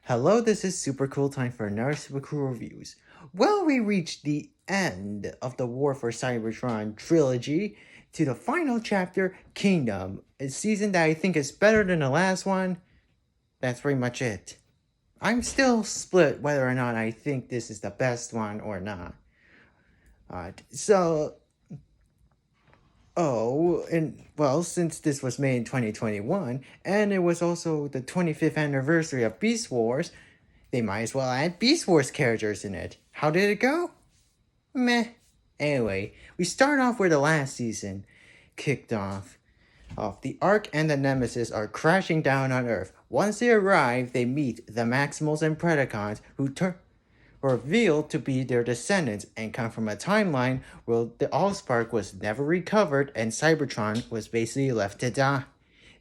Hello, this is Super Cool Time for another Super Cool Reviews. Well, we reached the end of the War for Cybertron trilogy to the final chapter, Kingdom, a season that I think is better than the last one. That's pretty much it. I'm still split whether or not I think this is the best one or not. So, since this was made in 2021, and it was also the 25th anniversary of Beast Wars, they might as well add Beast Wars characters in it. How did it go? Meh. Anyway, we start off where the last season kicked off. The Ark and the Nemesis are crashing down on Earth. Once they arrive, they meet the Maximals and Predacons, who revealed to be their descendants and come from a timeline where the Allspark was never recovered and Cybertron was basically left to die.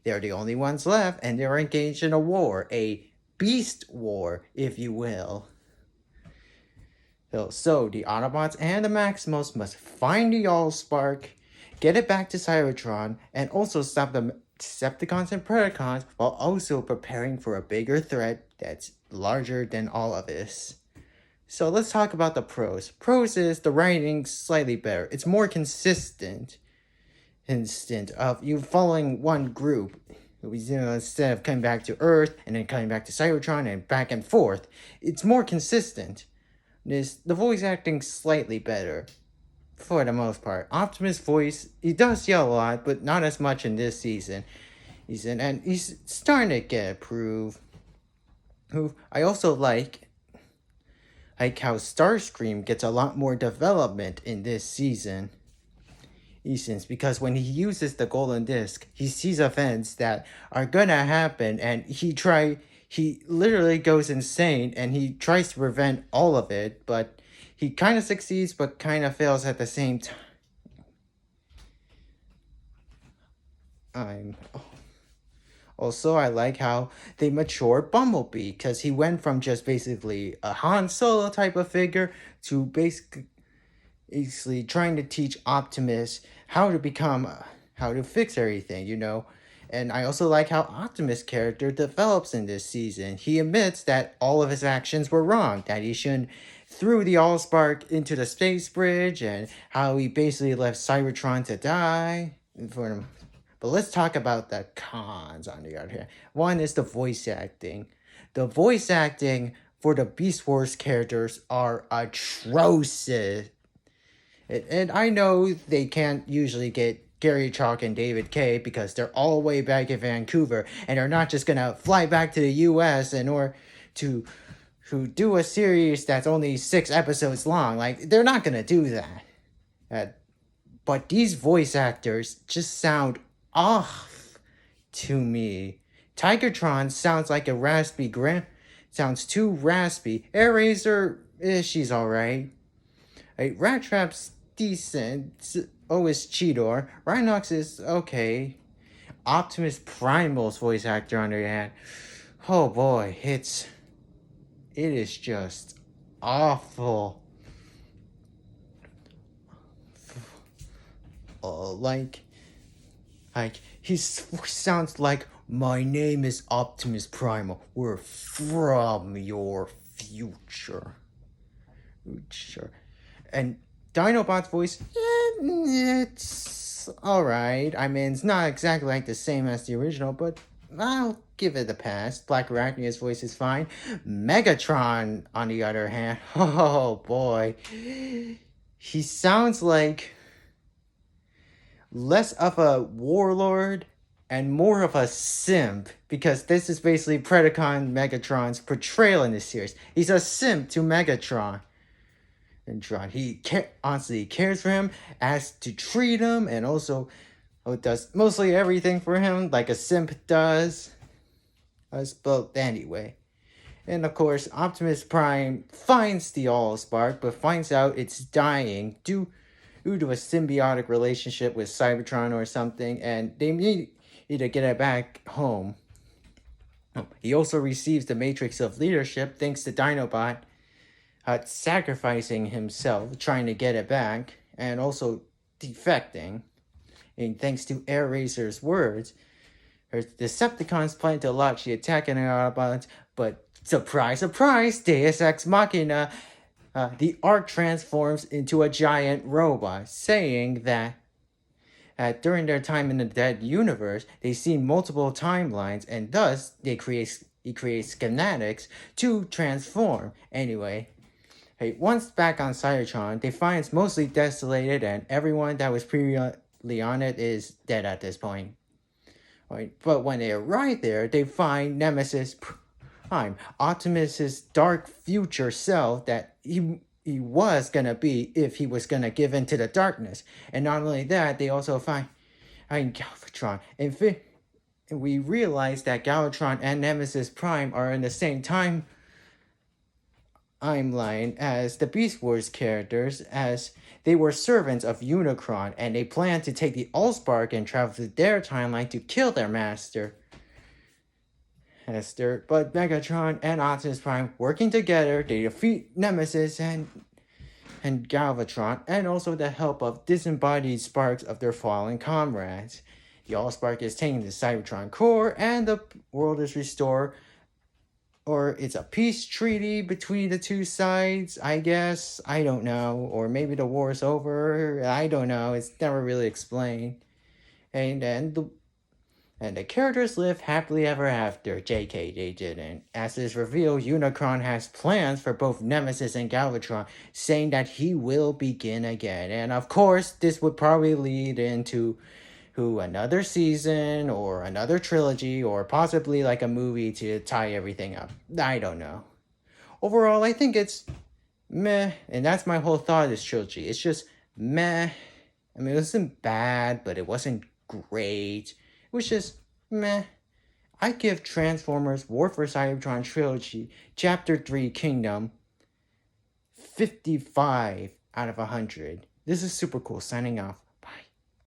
They're the only ones left, and they're engaged in a war, a Beast War, if you will. So the Autobots and the Maximals must find the Allspark, get it back to Cybertron, and also stop the Decepticons and Predacons while also preparing for a bigger threat that's larger than all of this. So let's talk about the pros. Pros is the writing slightly better. It's more consistent. Instead of you following one group, instead of coming back to Earth and then coming back to Cybertron and back and forth, it's more consistent. The voice acting slightly better, for the most part. Optimus' voice, he does yell a lot, but not as much in this season. And he's starting to get approved. I also like how Starscream gets a lot more development in this season. Because when he uses the golden disc, he sees events that are gonna happen, and he literally goes insane, and he tries to prevent all of it, but he kind of succeeds, but kind of fails at the same time. Also, I like how they matured Bumblebee, because he went from just basically a Han Solo type of figure to basically trying to teach Optimus how to fix everything. And I also like how Optimus' character develops in this season. He admits that all of his actions were wrong, that he shouldn't threw the Allspark into the space bridge, and how he basically left Cybertron to die. But let's talk about the cons on the other hand. One is the voice acting. The voice acting for the Beast Wars characters are atrocious. And I know they can't usually get Gary Chalk and David Kay because they're all the way back in Vancouver, and they're not just gonna fly back to the US in order to do a series that's only 6 episodes long. Like, they're not gonna do that. But these voice actors just sound off to me. Tigertron sounds like a raspy sounds too raspy. Air Razor, she's alright. Rat Trap's decent. Is Cheetor. Rhinox is okay. Optimus Primal's voice actor on the other hand, oh boy, it is just awful. He sounds like, "My name is Optimus Primal. We're from your future." And Dinobot's voice, it's alright. I mean, it's not exactly like the same as the original, but I'll give it a pass. Black Arachnia's voice is fine. Megatron, on the other hand, oh boy. He sounds like less of a warlord and more of a simp, because this is basically Predacon Megatron's portrayal in this series. He's a simp to Megatron. And Tron, he honestly cares for him, asks to treat him, and also does mostly everything for him, like a simp does. But anyway. And of course, Optimus Prime finds the Allspark, but finds out it's dying due to a symbiotic relationship with Cybertron or something, and they need to get it back home. He also receives the Matrix of Leadership thanks to Dinobot sacrificing himself, trying to get it back, and also defecting. And thanks to Air Razor's words, her Decepticons plan to launch the attack on the Autobots, But surprise, surprise, Deus Ex Machina, the Ark transforms into a giant robot, saying that during their time in the dead universe, they see multiple timelines, and thus he creates schematics to transform. Anyway, hey, once back on Cybertron, they find it's mostly desolated, and everyone that was previously on it is dead at this point. Right? But when they arrive there, they find Nemesis Prime, Optimus's dark future self that he was gonna be if he was gonna give in to the darkness. And not only that, they also find Galvatron. And we realize that Galvatron and Nemesis Prime are in the same timeline as the Beast Wars characters, as they were servants of Unicron, and they planned to take the Allspark and travel to their timeline to kill their master. But Megatron and Optimus Prime working together, they defeat Nemesis and Galvatron, and also the help of disembodied sparks of their fallen comrades. The Allspark is taken to Cybertron core, and the world is restored. Or it's a peace treaty between the two sides, I guess. I don't know. Or maybe the war is over. I don't know. It's never really explained. And the characters live happily ever after. JK, they didn't. As is revealed, Unicron has plans for both Nemesis and Galvatron, saying that he will begin again. And of course, this would probably lead into another season or another trilogy or possibly like a movie to tie everything up. I don't know. Overall, I think it's meh, and that's my whole thought of this trilogy. It's just meh. I mean, it wasn't bad, but it wasn't great. It was just meh. I give Transformers War for Cybertron Trilogy Chapter 3 Kingdom 55 out of 100. This is super cool, signing off.